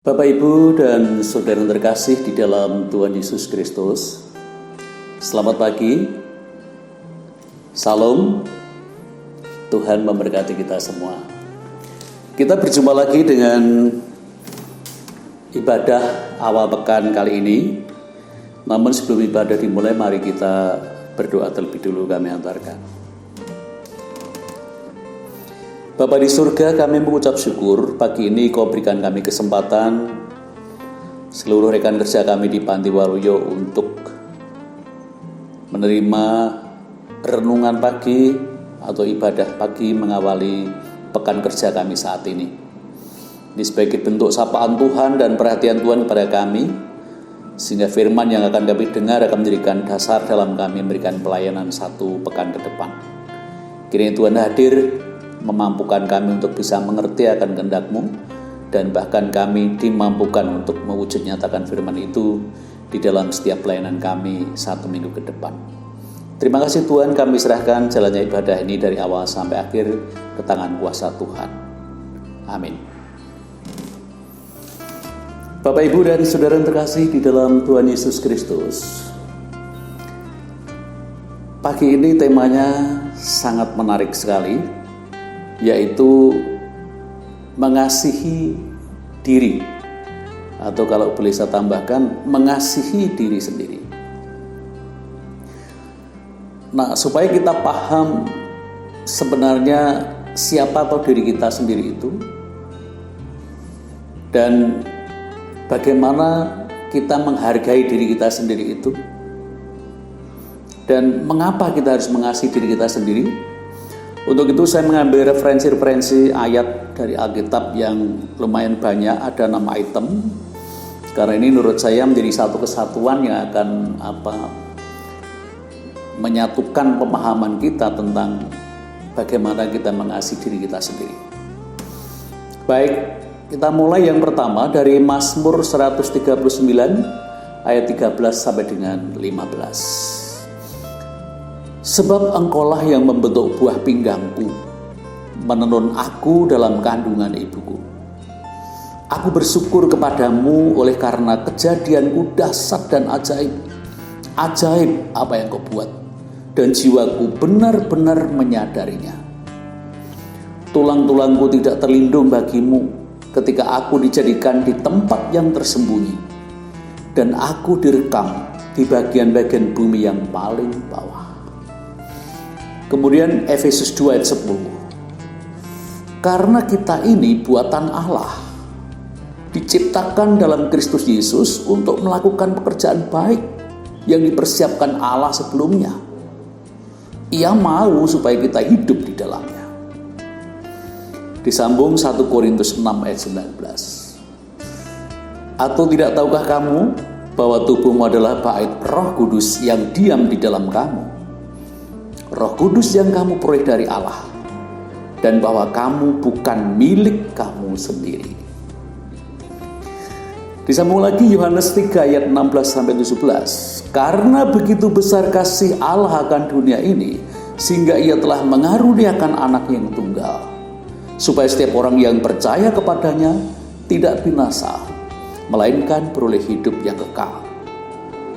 Bapak, Ibu, dan saudara yang terkasih di dalam Tuhan Yesus Kristus, selamat pagi, salam, Tuhan memberkati kita semua. Kita berjumpa lagi dengan ibadah awal pekan kali ini. Namun sebelum ibadah dimulai, mari kita berdoa terlebih dulu. Kami antarkan. Bapa di surga, kami mengucap syukur pagi ini Kau berikan kami kesempatan seluruh rekan kerja kami di Panti Waluyo untuk menerima renungan pagi atau ibadah pagi mengawali pekan kerja kami saat ini. Ini sebagai bentuk sapaan Tuhan dan perhatian Tuhan kepada kami, sehingga firman yang akan kami dengar akan menjadikan dasar dalam kami memberikan pelayanan satu pekan ke depan. Kiranya Tuhan hadir memampukan kami untuk bisa mengerti akan kehendak-Mu, dan bahkan kami dimampukan untuk mewujud nyatakan firman itu di dalam setiap pelayanan kami satu minggu ke depan. Terima kasih Tuhan, kami serahkan jalannya ibadah ini dari awal sampai akhir ke tangan kuasa Tuhan. Amin. Bapak, Ibu, dan saudara yang terkasih di dalam Tuhan Yesus Kristus, pagi ini temanya sangat menarik sekali, yaitu mengasihi diri, atau kalau boleh saya tambahkan, mengasihi diri sendiri. Nah, supaya kita paham sebenarnya siapa atau diri kita sendiri itu, dan bagaimana kita menghargai diri kita sendiri itu, dan mengapa kita harus mengasihi diri kita sendiri. Untuk itu saya mengambil referensi ayat dari Alkitab yang lumayan banyak, ada 6 item. Karena ini menurut saya menjadi satu kesatuan yang akan menyatukan pemahaman kita tentang bagaimana kita mengasihi diri kita sendiri. Baik, kita mulai yang pertama dari Mazmur 139 ayat 13 sampai dengan 15. Sebab Engkaulah yang membentuk buah pinggangku, menenun aku dalam kandungan ibuku. Aku bersyukur kepadamu oleh karena kejadianku dahsyat dan ajaib. Ajaib apa yang Kau buat, dan jiwaku benar-benar menyadarinya. Tulang-tulangku tidak terlindung bagimu ketika aku dijadikan di tempat yang tersembunyi, dan aku direkam di bagian-bagian bumi yang paling bawah. Kemudian Efesus 2 ayat 10. Karena kita ini buatan Allah, diciptakan dalam Kristus Yesus untuk melakukan pekerjaan baik yang dipersiapkan Allah sebelumnya. Ia mau supaya kita hidup di dalamnya. Disambung 1 Korintus 6 ayat 19. Atau tidak tahukah kamu bahwa tubuhmu adalah bait Roh Kudus yang diam di dalam kamu? Roh Kudus yang kamu peroleh dari Allah, dan bahwa kamu bukan milik kamu sendiri. Disambung lagi Yohanes 3 ayat 16-17. Karena begitu besar kasih Allah akan dunia ini, sehingga Ia telah mengaruniakan anak yang tunggal, supaya setiap orang yang percaya kepadanya tidak binasa, melainkan beroleh hidup yang kekal.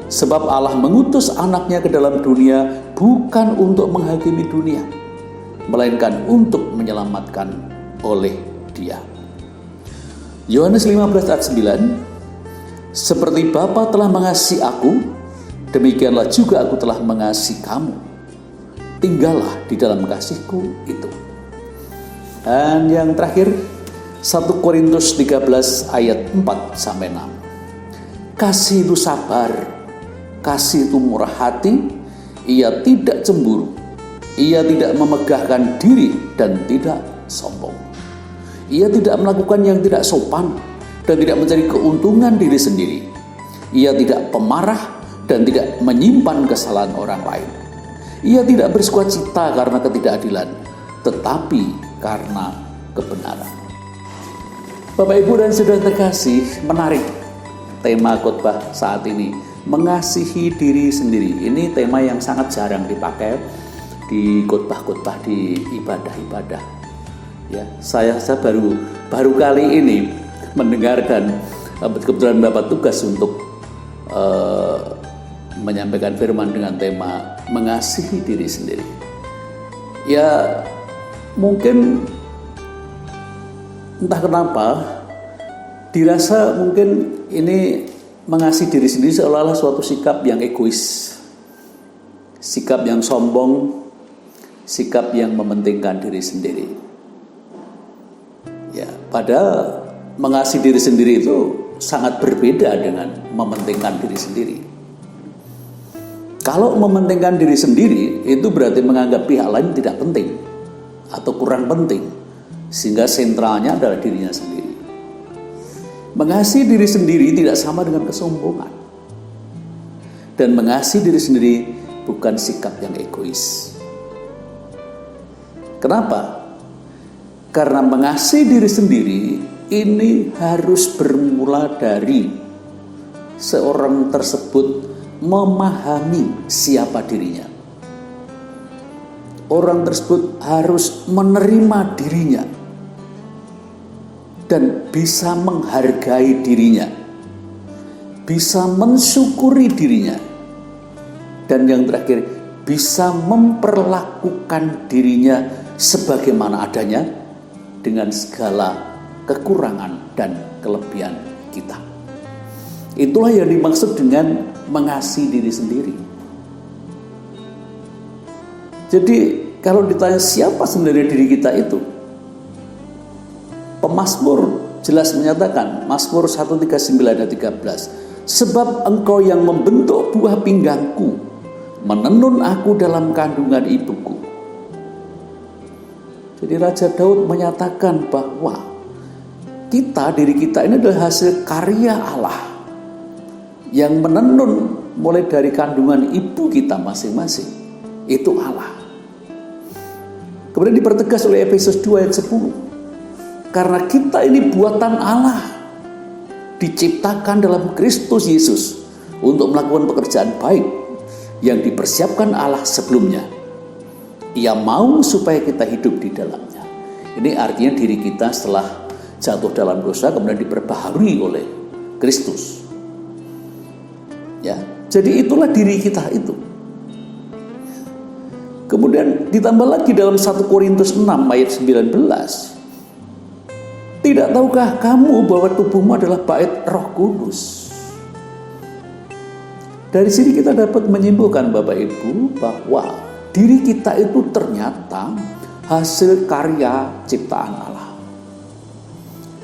Sebab Allah mengutus anaknya ke dalam dunia bukan untuk menghakimi dunia, melainkan untuk menyelamatkan oleh Dia. Yohanes 15 ayat 9. Seperti Bapa telah mengasihi aku, demikianlah juga aku telah mengasihi kamu. Tinggallah di dalam kasihku itu. Dan yang terakhir 1 Korintus 13 ayat 4-6. Kasih itu sabar, kasih itu murah hati, ia tidak cemburu, ia tidak memegahkan diri dan tidak sombong. Ia tidak melakukan yang tidak sopan dan tidak mencari keuntungan diri sendiri. Ia tidak pemarah dan tidak menyimpan kesalahan orang lain. Ia tidak bersukacita karena ketidakadilan, tetapi karena kebenaran. Bapak, Ibu, dan saudara terkasih, menarik tema khotbah saat ini. Mengasihi diri sendiri. Ini tema yang sangat jarang dipakai di khotbah-khotbah di ibadah-ibadah. Ya, saya baru kali ini mendengarkan. Kebetulan dapat tugas untuk menyampaikan firman dengan tema mengasihi diri sendiri. Ya, mungkin entah kenapa dirasa mungkin ini mengasihi diri sendiri seolah-olah suatu sikap yang egois, sikap yang sombong, sikap yang mementingkan diri sendiri. Ya, padahal mengasihi diri sendiri itu sangat berbeda dengan mementingkan diri sendiri. Kalau mementingkan diri sendiri itu berarti menganggap pihak lain tidak penting atau kurang penting, sehingga sentralnya adalah dirinya sendiri. Mengasihi diri sendiri tidak sama dengan kesombongan. Dan mengasihi diri sendiri bukan sikap yang egois. Kenapa? Karena mengasihi diri sendiri ini harus bermula dari seorang tersebut memahami siapa dirinya. Orang tersebut harus menerima dirinya dan bisa menghargai dirinya, bisa mensyukuri dirinya, dan yang terakhir bisa memperlakukan dirinya sebagaimana adanya dengan segala kekurangan dan kelebihan kita. Itulah yang dimaksud dengan mengasihi diri sendiri. Jadi kalau ditanya siapa sebenarnya diri kita itu, Pemazmur jelas menyatakan, Mazmur 139 ayat 13, sebab engkau yang membentuk buah pinggangku, menenun aku dalam kandungan ibuku. Jadi Raja Daud menyatakan bahwa diri kita ini adalah hasil karya Allah yang menenun mulai dari kandungan ibu kita masing-masing. Itu Allah. Kemudian dipertegas oleh Efesus 2 ayat 10. Karena kita ini buatan Allah, diciptakan dalam Kristus Yesus untuk melakukan pekerjaan baik yang dipersiapkan Allah sebelumnya. Ia mau supaya kita hidup di dalamnya. Ini artinya diri kita setelah jatuh dalam dosa kemudian diperbaharui oleh Kristus. Ya, jadi itulah diri kita itu. Kemudian ditambah lagi dalam 1 Korintus 6 ayat 19. Tidak tahukah kamu bahwa tubuhmu adalah bait Roh Kudus? Dari sini kita dapat menyimpulkan Bapak Ibu bahwa diri kita itu ternyata hasil karya ciptaan Allah.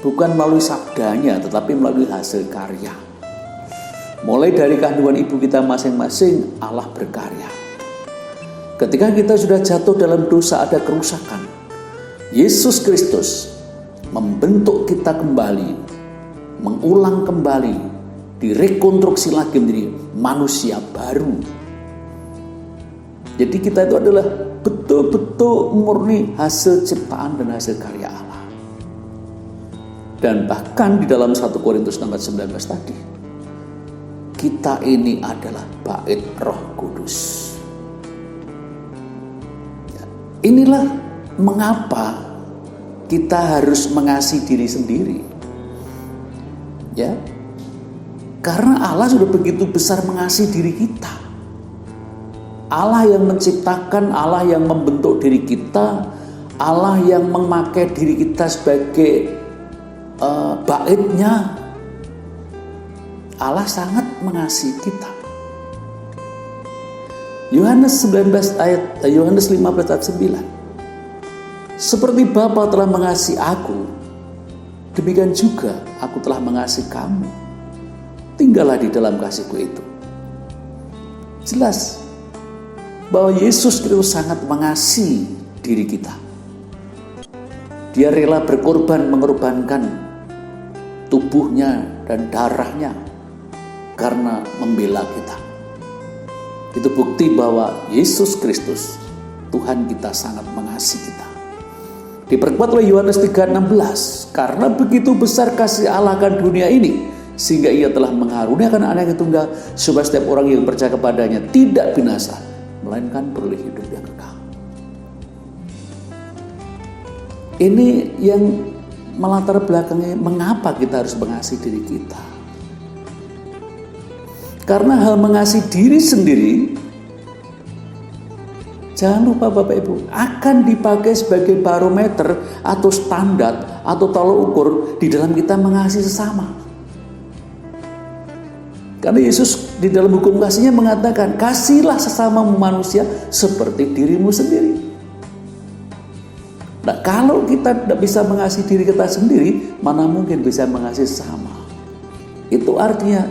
Bukan melalui sabdanya, tetapi melalui hasil karya. Mulai dari kandungan ibu kita masing-masing, Allah berkarya. Ketika kita sudah jatuh dalam dosa, ada kerusakan. Yesus Kristus membentuk kita kembali, mengulang kembali, direkonstruksi lagi menjadi manusia baru. Jadi kita itu adalah betul-betul murni hasil ciptaan dan hasil karya Allah. Dan bahkan di dalam 1 Korintus 19 tadi, kita ini adalah bait Roh Kudus. Inilah mengapa kita harus mengasihi diri sendiri. Ya. Karena Allah sudah begitu besar mengasihi diri kita. Allah yang menciptakan, Allah yang membentuk diri kita, Allah yang memakai diri kita sebagai baitnya. Allah sangat mengasihi kita. Yohanes 15 ayat 9. Seperti Bapa telah mengasihi aku, demikian juga aku telah mengasihi kamu. Tinggallah di dalam kasihku itu. Jelas bahwa Yesus Kristus sangat mengasihi diri kita. Dia rela berkorban, mengorbankan tubuhnya dan darahnya karena membela kita. Itu bukti bahwa Yesus Kristus, Tuhan kita, sangat mengasihi kita. Diperkuat oleh Yohanes 3:16, karena begitu besar kasih Allah akan dunia ini, sehingga ia telah mengaruniakan anak yang tunggal, supaya setiap orang yang percaya kepadanya tidak binasa, melainkan beroleh hidup yang kekal. Ini yang melatar belakangi mengapa kita harus mengasihi diri kita. Karena hal mengasihi diri sendiri, jangan lupa Bapak Ibu, akan dipakai sebagai barometer atau standar atau tolak ukur di dalam kita mengasihi sesama. Karena Yesus di dalam hukum kasihnya mengatakan, kasihlah sesama manusia seperti dirimu sendiri. Nah, kalau kita tidak bisa mengasihi diri kita sendiri, mana mungkin bisa mengasihi sesama. Itu artinya,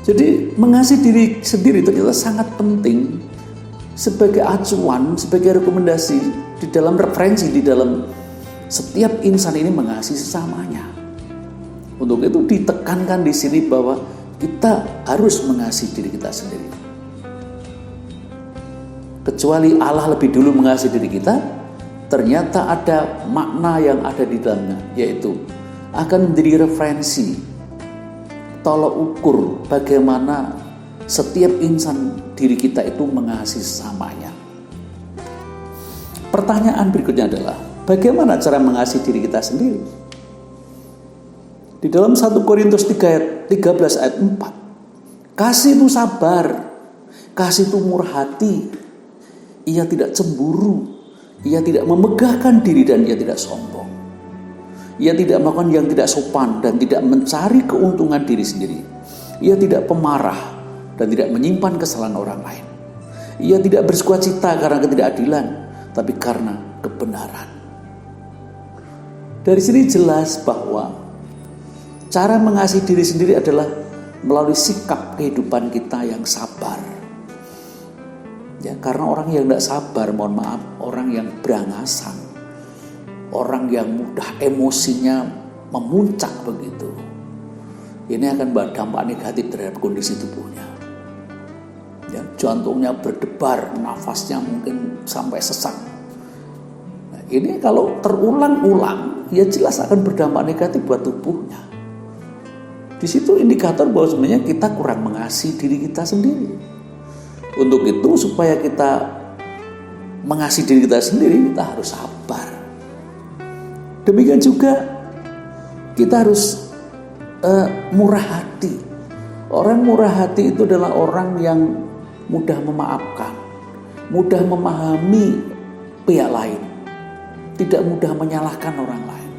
jadi mengasihi diri sendiri ternyata sangat penting sebagai acuan, sebagai rekomendasi di dalam referensi, di dalam setiap insan ini mengasihi sesamanya. Untuk itu ditekankan di sini bahwa kita harus mengasihi diri kita sendiri. Kecuali Allah lebih dulu mengasihi diri kita, ternyata ada makna yang ada di dalamnya, yaitu akan menjadi referensi, tolak ukur bagaimana setiap insan diri kita itu mengasihi sesamanya. Pertanyaan berikutnya adalah, bagaimana cara mengasihi diri kita sendiri? Di dalam 1 Korintus 13 ayat 4, kasih itu sabar, kasih itu murah hati, ia tidak cemburu, ia tidak memegahkan diri dan ia tidak sombong. Ia tidak melakukan yang tidak sopan dan tidak mencari keuntungan diri sendiri. Ia tidak pemarah dan tidak menyimpan kesalahan orang lain. Ia tidak bersukacita karena ketidakadilan, tapi karena kebenaran. Dari sini jelas bahwa cara mengasihi diri sendiri adalah melalui sikap kehidupan kita yang sabar. Ya, karena orang yang tidak sabar, mohon maaf, orang yang berangasan, orang yang mudah emosinya memuncak begitu, ini akan berdampak negatif terhadap kondisi tubuhnya. Ya, jantungnya berdebar, nafasnya mungkin sampai sesak. Nah, ini kalau terulang-ulang, ya jelas akan berdampak negatif buat tubuhnya. Di situ indikator bahwa sebenarnya kita kurang mengasihi diri kita sendiri. Untuk itu, supaya kita mengasihi diri kita sendiri, kita harus sabar. Demikian juga kita harus murah hati. Orang murah hati itu adalah orang yang mudah memaafkan, mudah memahami pihak lain, tidak mudah menyalahkan orang lain.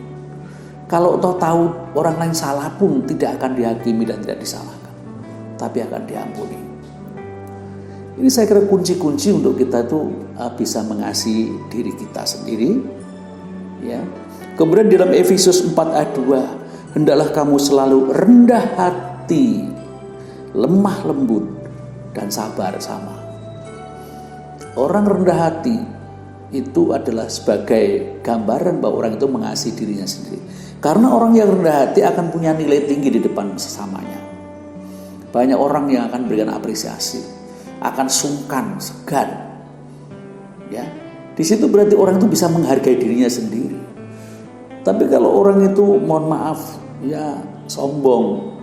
Kalau tahu orang lain salah pun tidak akan dihakimi dan tidak disalahkan, tapi akan diampuni. Ini saya kira kunci-kunci untuk kita itu bisa mengasihi diri kita sendiri. Ya. Kemudian dalam Efesus 4 ayat 2, hendaklah kamu selalu rendah hati, lemah lembut, dan sabar sama. Orang rendah hati itu adalah sebagai gambaran bahwa orang itu mengasihi dirinya sendiri. Karena orang yang rendah hati akan punya nilai tinggi di depan sesamanya. Banyak orang yang akan berikan apresiasi, akan sungkan, segan. Ya, di situ berarti orang itu bisa menghargai dirinya sendiri. Tapi kalau orang itu, mohon maaf, ya sombong,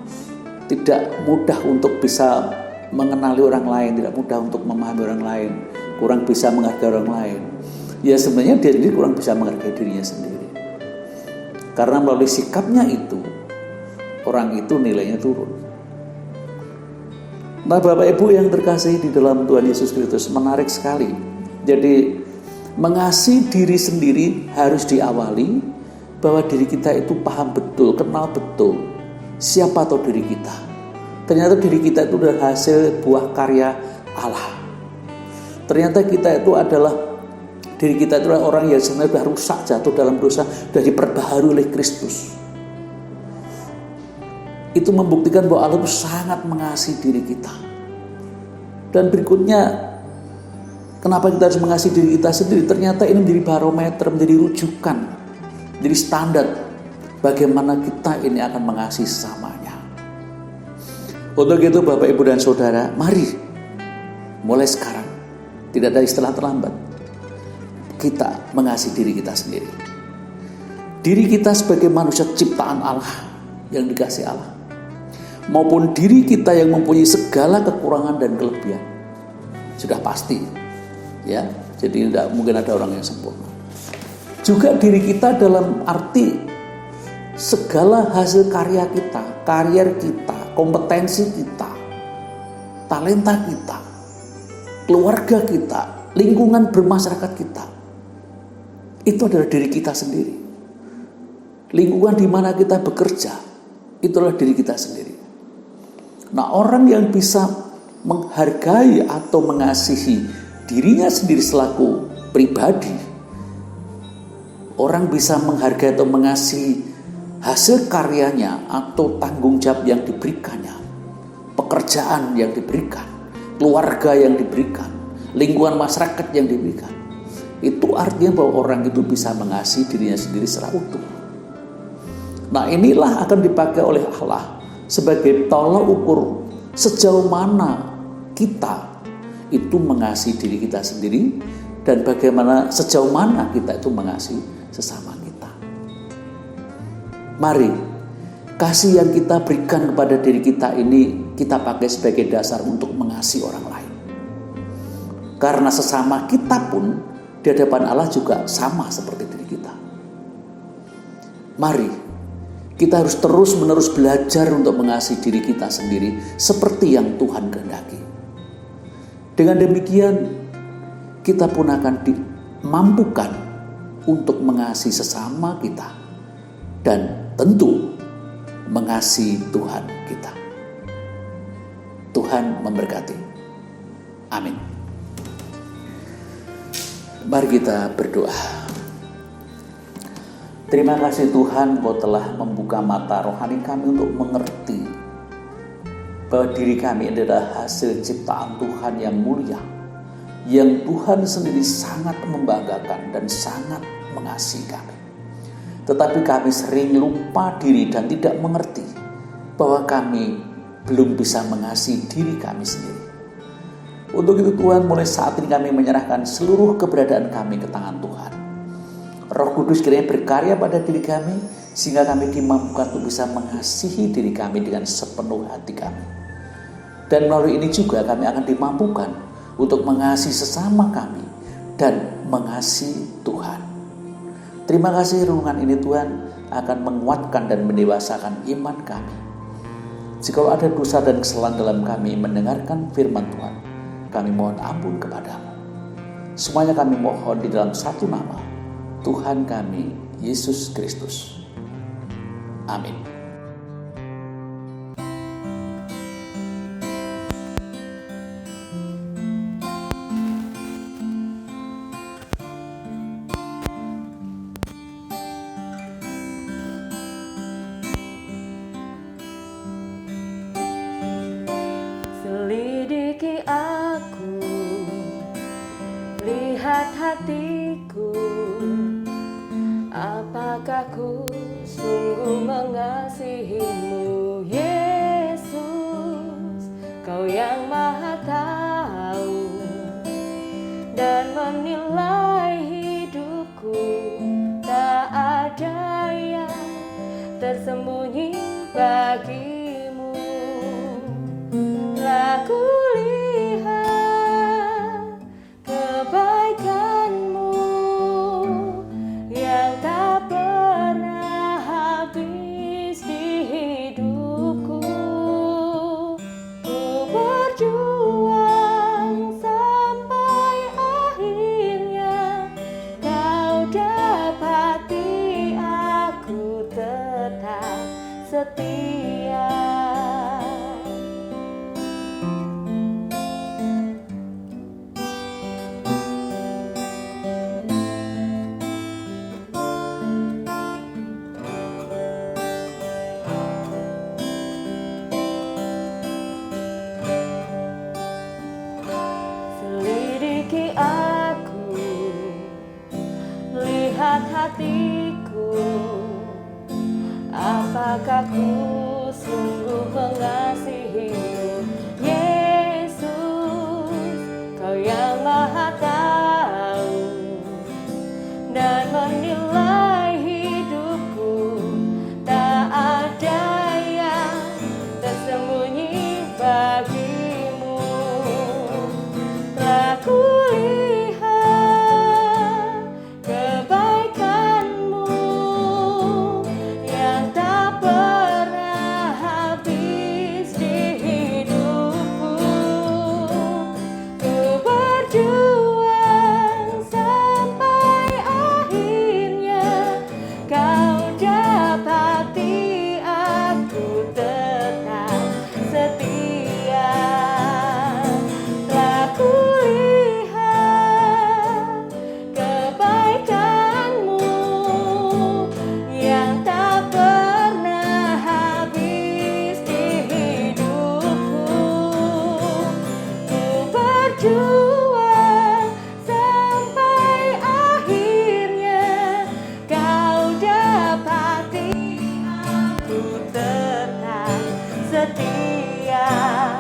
tidak mudah untuk bisa mengenali orang lain, tidak mudah untuk memahami orang lain, kurang bisa menghargai orang lain, ya sebenarnya dia sendiri kurang bisa menghargai dirinya sendiri. Karena melalui sikapnya itu, orang itu nilainya turun. Nah, Bapak Ibu yang terkasih di dalam Tuhan Yesus Kristus, menarik sekali. Jadi mengasihi diri sendiri harus diawali bahwa diri kita itu paham betul, kenal betul siapa atau diri kita. Ternyata diri kita itu adalah hasil buah karya Allah. Ternyata kita itu adalah, diri kita itu adalah orang yang sebenarnya sudah rusak, jatuh dalam dosa, sudah diperbaharui oleh Kristus. Itu membuktikan bahwa Allah itu sangat mengasihi diri kita. Dan berikutnya, kenapa kita harus mengasihi diri kita sendiri? Ternyata ini menjadi barometer, menjadi rujukan, menjadi standar bagaimana kita ini akan mengasihi sesamanya. Untuk itu Bapak, Ibu, dan Saudara, mari mulai sekarang, tidak ada istilah terlambat, kita mengasihi diri kita sendiri. Diri kita sebagai manusia ciptaan Allah yang dikasihi Allah, maupun diri kita yang mempunyai segala kekurangan dan kelebihan. Sudah pasti, ya. Jadi tidak mungkin ada orang yang sempurna. Juga diri kita dalam arti segala hasil karya kita, karier kita, kompetensi kita, talenta kita, keluarga kita, lingkungan bermasyarakat kita, itu adalah diri kita sendiri. Lingkungan di mana kita bekerja, itulah diri kita sendiri. Nah, orang yang bisa menghargai atau mengasihi dirinya sendiri selaku pribadi, orang bisa menghargai atau mengasihi hasil karyanya atau tanggung jawab yang diberikannya, pekerjaan yang diberikan, keluarga yang diberikan, lingkungan masyarakat yang diberikan. Itu artinya bahwa orang itu bisa mengasihi dirinya sendiri secara utuh. Nah, inilah akan dipakai oleh Allah sebagai tolak ukur sejauh mana kita itu mengasihi diri kita sendiri dan bagaimana sejauh mana kita itu mengasihi sesama kita. Mari kasih yang kita berikan kepada diri kita ini kita pakai sebagai dasar untuk mengasihi orang lain. Karena sesama kita pun di hadapan Allah juga sama seperti diri kita. Mari kita harus terus-menerus belajar untuk mengasihi diri kita sendiri seperti yang Tuhan kehendaki. Dengan demikian, kita pun akan dimampukan untuk mengasihi sesama kita dan tentu mengasihi Tuhan kita. Tuhan memberkati. Amin. Mari kita berdoa. Terima kasih Tuhan, Kau telah membuka mata rohani kami untuk mengerti bahwa diri kami adalah hasil ciptaan Tuhan yang mulia, yang Tuhan sendiri sangat membanggakan dan sangat mengasihi kami. Tetapi kami sering lupa diri dan tidak mengerti bahwa kami belum bisa mengasihi diri kami sendiri. Untuk itu Tuhan, mulai saat ini kami menyerahkan seluruh keberadaan kami ke tangan Tuhan. Roh Kudus kiranya berkarya pada diri kami sehingga kami dimampukan untuk bisa mengasihi diri kami dengan sepenuh hati kami. Dan melalui ini juga kami akan dimampukan untuk mengasihi sesama kami dan mengasihi Tuhan. Terima kasih renungan ini Tuhan akan menguatkan dan mendewasakan iman kami. Jika ada dosa dan kesalahan dalam kami mendengarkan firman Tuhan, kami mohon ampun kepadamu. Semuanya kami mohon di dalam satu nama, Tuhan kami, Yesus Kristus. Amin. Selidiki aku, lihat hatiku, apakah ku sungguh mengasihimu, Yesus? Kau yang Maha Tahu dan menilai hidupku, tak ada yang tersembunyi bagimu. Aku lihat kebaikanmu yang tak pernah habis di hidup. setia.